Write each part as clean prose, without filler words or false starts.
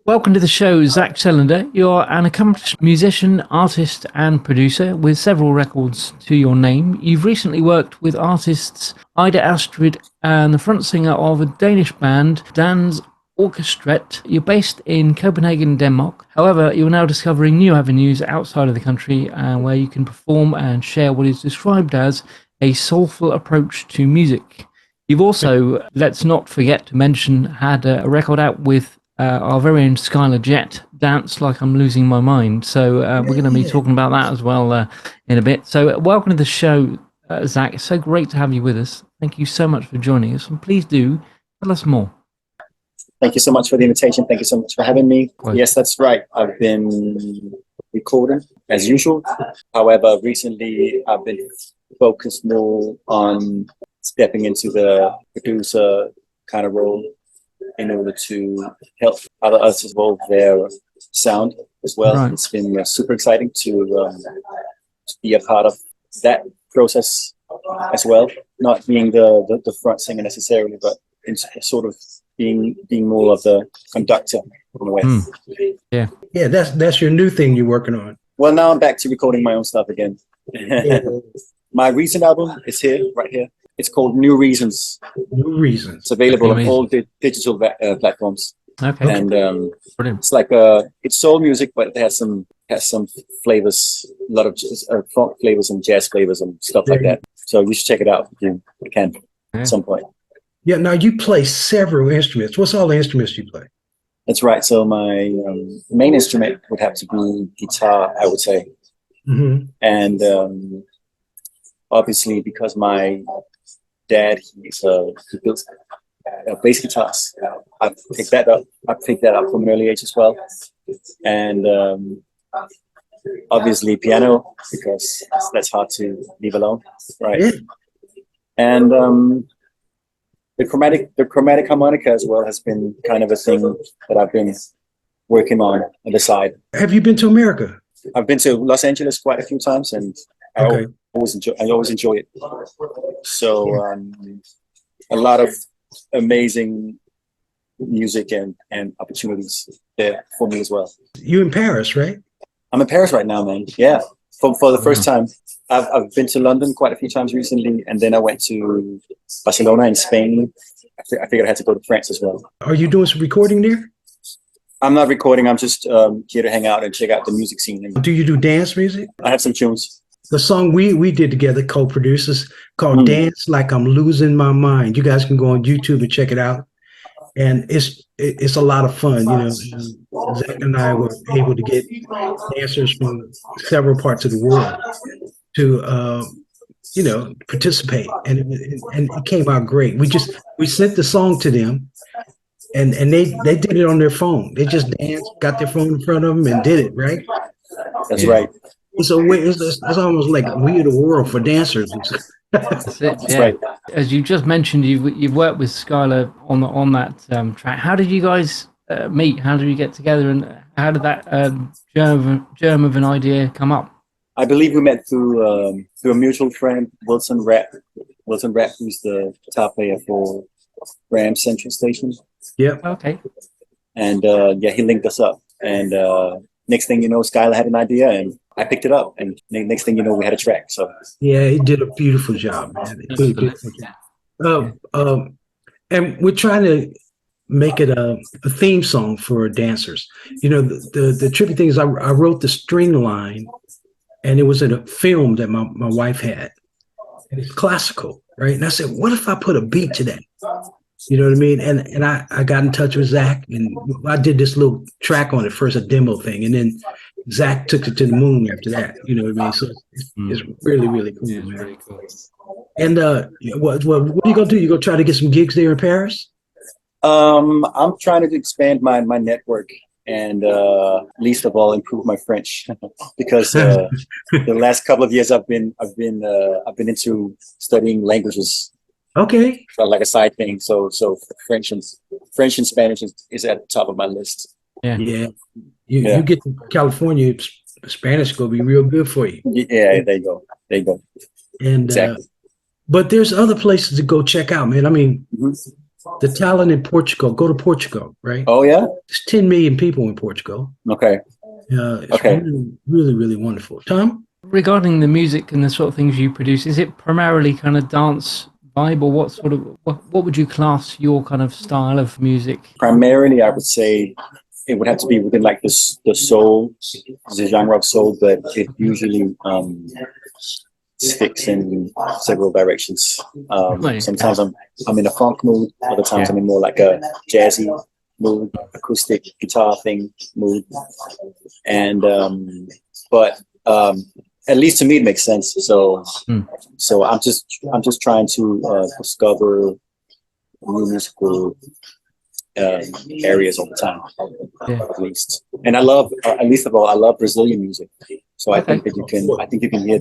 Welcome to the show, Zac Celinder. You're an accomplished musician, artist, and producer with several records to your name. You've recently worked with artists Ida Astrid and the front singer of a Danish band, Dan's Orchestret. You're based in Copenhagen, Denmark. However, you're now discovering new avenues outside of the country where you can perform and share what is described as a soulful approach to music. You've also, let's not forget to mention, had a record out with our very own Skyler Jett, Dance Like I'm Losing My Mind. So we're going to be talking about that as well in a bit. So welcome to the show, Zac. It's so great to have you with us. Thank you so much for joining us. And please do tell us more. Thank you so much for the invitation. Thank you so much for having me. Pleasure. Yes, that's right. I've been recording as usual. However, recently I've been focused more on stepping into the producer kind of role in order to help other artists evolve their sound as well. Right. It's been super exciting to be a part of that process as well. Not being the front singer necessarily, but in sort of being more of the conductor in a way. Yeah, that's your new thing you're working on. Well, now I'm back to recording my own stuff again. Yeah. My recent album is right here. It's called New Reasons. New Reasons. It's available on all digital platforms. Okay. And brilliant. It's like it's soul music, but it has some flavors, a lot of funk flavors and jazz flavors and stuff like that. So you should check it out if you can at some point. Yeah. Now you play several instruments. What's all the instruments you play? That's right. So my main instrument would have to be guitar, I would say. Mm-hmm. And obviously, because my dad, he builds bass guitars. I picked that up. I picked that up from an early age as well. And obviously piano, because that's hard to leave alone, right? Yeah. And the chromatic harmonica as well has been kind of a thing that I've been working on the side. Have you been to America? I've been to Los Angeles quite a few times, and I always enjoy it. So a lot of amazing music and opportunities there for me as well. You in Paris, right? I'm in Paris right now, man. Yeah, for the first time. I've been to London quite a few times recently, and then I went to Barcelona in Spain. I figured I had to go to France as well. Are you doing some recording there? I'm not recording. I'm just here to hang out and check out the music scene. Do you do dance music? I have some tunes. The song we did together, co-producers, called "Dance Like I'm Losing My Mind." You guys can go on YouTube and check it out, and it's a lot of fun. You know, Zac and I were able to get dancers from several parts of the world to participate, and it came out great. We sent the song to them, and they did it on their phone. They just danced, got their phone in front of them, and did it right. That's right. So it's almost like We Are the World for dancers. That's it. That's right. As you just mentioned, you've worked with Skyler on that track. How did you guys meet? How did you get together, and how did that germ of an idea come up? I believe we met through a mutual friend, Wilson Rapp. Wilson Rapp, who's the guitar player for Ram Central Station. Yeah. Okay. And he linked us up. And next thing you know, Skyler had an idea, and I picked it up. And next thing you know, we had a track. So yeah, he did a beautiful job, man. And we're trying to make it a theme song for dancers. You know, the tricky thing is I wrote the string line, and it was in a film that my wife had, and it's classical, right? And I said, what if I put a beat to that? You know what I mean? And I got in touch with Zac, and I did this little track on it first, a demo thing, and then Zac took it to the moon after that. You know what I mean? So it's really, really cool, man. Really cool. And what are you gonna do? You gonna try to get some gigs there in Paris? I'm trying to expand my network, and least of all, improve my French, because the last couple of years I've been into studying languages. Okay. Like a side thing. So French and Spanish is at the top of my list. Yeah. You get to California, Spanish gonna be real good for you. Yeah, there you go. And exactly. But there's other places to go check out, man. I mean, the talent in Portugal. Go to Portugal, right? Oh yeah. There's 10 million people in Portugal. Okay. It's Okay. really, really, really wonderful. Tom? Regarding the music and the sort of things you produce, is it primarily kind of dance vibe, or what would you class your kind of style of music? Primarily, I would say it would have to be within like the soul, the genre of soul, but it usually sticks in several directions. Right. Sometimes I'm in a funk mood, other times I'm in more like a jazzy mood, acoustic guitar thing mood, and but at least to me it makes sense. So I'm just trying to discover new musical areas all the time, at least. And I love, at least of all, I love Brazilian music. So I think that you can hear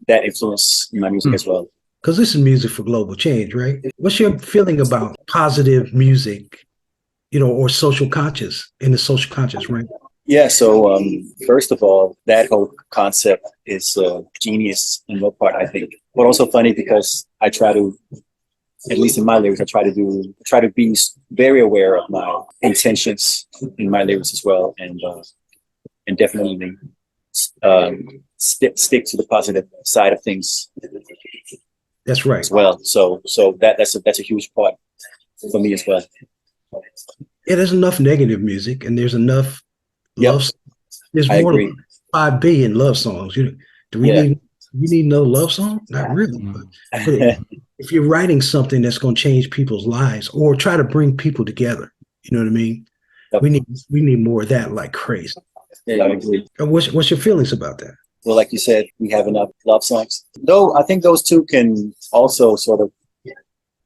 that influence in my music as well. Because this is music for global change, right? What's your feeling about positive music, or social conscious, in the social conscious, right? Yeah, so first of all, that whole concept is genius in your part, I think. But also funny because I try to, at least in my lyrics, I try to be very aware of my intentions in my lyrics as well, and definitely stick to the positive side of things. That's right. As well. So that's a huge part for me as well. Yeah, there's enough negative music, and there's enough love. There's more than 5 billion love songs. Do we need no love song? Not really. But if you're writing something that's going to change people's lives or try to bring people together, you know what I mean? Yep. We need more of that like crazy. Yeah, I agree. What's your feelings about that? Well, like you said, we have enough love songs. Though I think those two can also sort of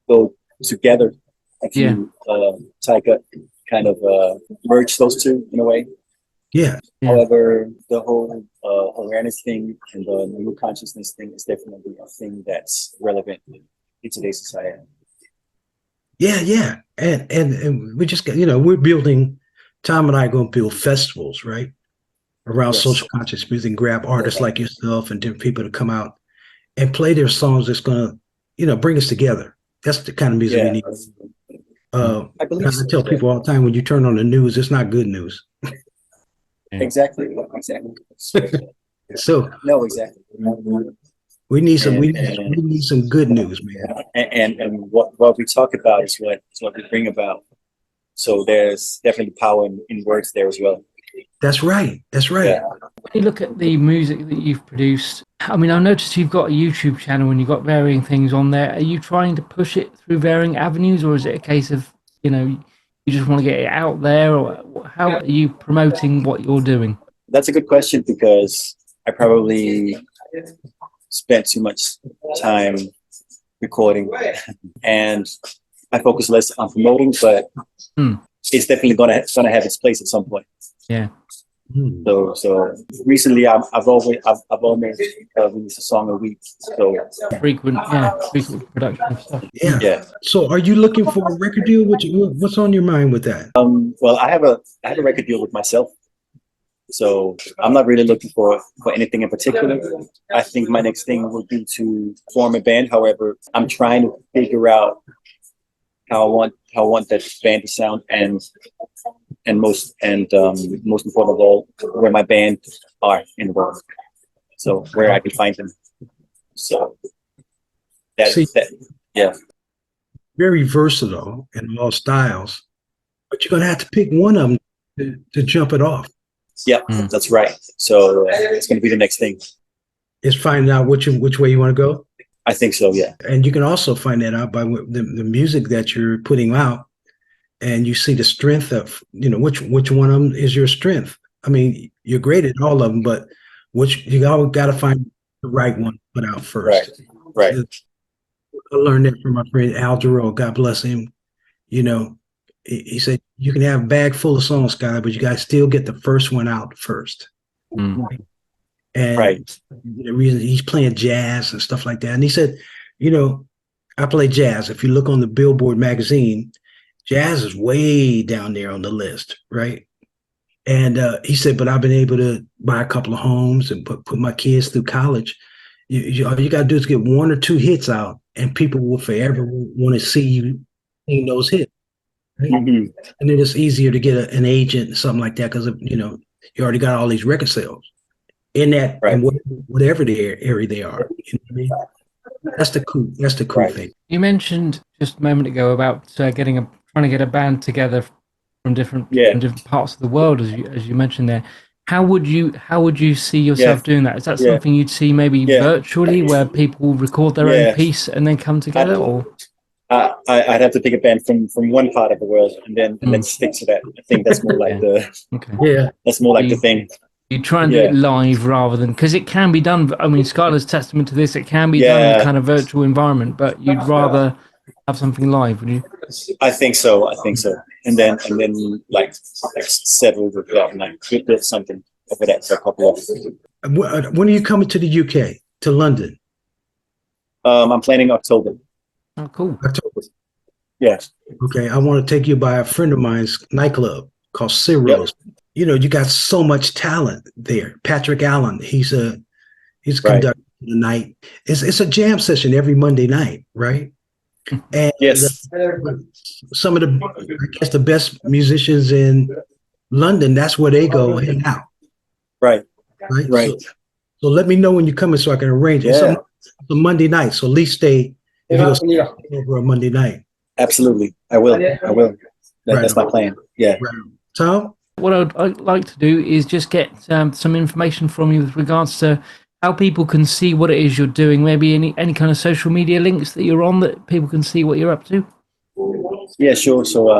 go together if you kind of merge those two in a way. Yeah. However, the whole awareness thing and the new consciousness thing is definitely a thing that's relevant in today's society. Yeah. And we just got, we're building, Tom and I are going to build festivals, right? Around social conscious music, and grab artists like yourself and different people to come out and play their songs that's going to, bring us together. That's the kind of music we need. I tell people all the time, when you turn on the news, it's not good news. Exactly. So no, exactly. We need some good news, man. And what we talk about is what we bring about. So there's definitely power in words there as well. That's right. Yeah. When you look at the music that you've produced, I mean, I've noticed you've got a YouTube channel and you've got varying things on there. Are you trying to push it through varying avenues, or is it a case of, you just want to get it out there, or how are you promoting what you're doing? That's a good question, because I probably spent too much time recording and I focus less on promoting, but it's definitely gonna have its place at some point. Yeah. So recently I've always released a song a week. So frequent production of stuff. Yeah. So are you looking for a record deal? What's on your mind with that? Well, I have a record deal with myself. So I'm not really looking for anything in particular. I think my next thing would be to form a band. However, I'm trying to figure out how I want that band to sound, and most important of all, where my band are in the world. So where I can find them. So yeah. Very versatile in all styles, but you're gonna have to pick one of them to jump it off. Yeah, that's right. So it's going to be the next thing. Is finding out which way you want to go? I think so, yeah. And you can also find that out by the music that you're putting out, and you see the strength of, which one of them is your strength. I mean, you're great at all of them, but you always got to find the right one to put out first. Right. I learned that from my friend Al Jarreau, God bless him. He said, you can have a bag full of songs, Sky, but you got to still get the first one out first. And the reason he's playing jazz and stuff like that. And he said, I play jazz. If you look on the Billboard magazine, jazz is way down there on the list, right? And he said, but I've been able to buy a couple of homes and put my kids through college. All you got to do is get one or two hits out, and people will forever want to see you sing those hits. Right? Mhm. And then it's easier to get an agent, something like that, because you already got all these record sales in that, Right. and whatever the area they are. You know what I mean? That's the cool. That's the cool Right. thing. You mentioned just a moment ago about trying to get a band together from different parts of the world, as you mentioned there. How would you see yourself doing that? Is that something you'd see maybe virtually, where people record their own piece and then come together, or? I'd have to pick a band from one part of the world and then stick to that. I think that's more like that's more like the thing. You try and do it live rather than, because it can be done. I mean, Skyler's testament to this. It can be done in a kind of virtual environment, but you'd rather have something live, would you? I think so. And then like settle with that, and like build something over that for a couple of. When are you coming to the UK, to London? I'm planning October. Oh, cool. October. Yeah. Okay, I want to take you by a friend of mine's nightclub called Cyril's. Yep. You got so much talent there. Patrick Allen, he's conducting the night. It's a jam session every Monday night, right? And some of the best musicians in London, that's where they go hang out. Right. So let me know when you're coming so I can arrange it. It's a Monday night, so at least stay over a Monday night. Absolutely, I will. That's my plan. Yeah. Right. Tom? What I'd like to do is just get some information from you with regards to how people can see what it is you're doing. Maybe any kind of social media links that you're on that people can see what you're up to. Yeah, sure. So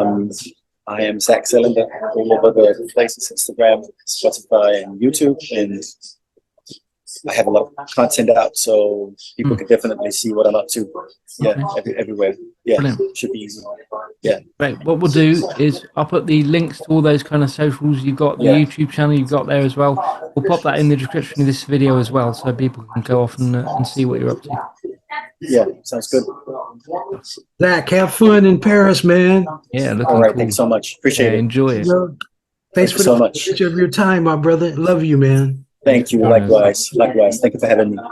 I am Zac Celinder all over the places: Instagram, Spotify, and YouTube, and I have a lot of content out, so people can definitely see what I'm up to. Yeah, everywhere. Yeah, brilliant. Should be easy. Yeah. Great. What we'll do is I'll put the links to all those kind of socials you've got, the YouTube channel you've got there as well. We'll pop that in the description of this video as well, so people can go off and see what you're up to. Yeah, sounds good. Zac, have fun in Paris, man. Yeah, looking all right. cool. Thanks so much. Appreciate it. Enjoy it. Thanks for so much of your time, my brother. Love you, man. Thank you. Likewise. Thank you for having me.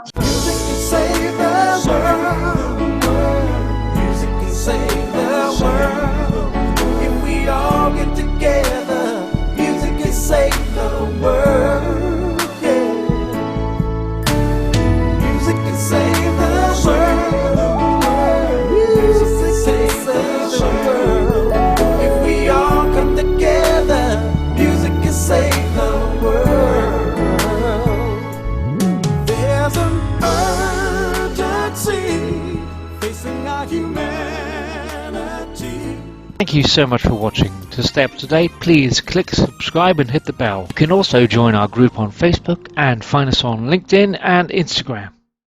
Thank you so much for watching. To stay up to date, please click subscribe and hit the bell. You can also join our group on Facebook and find us on LinkedIn and Instagram.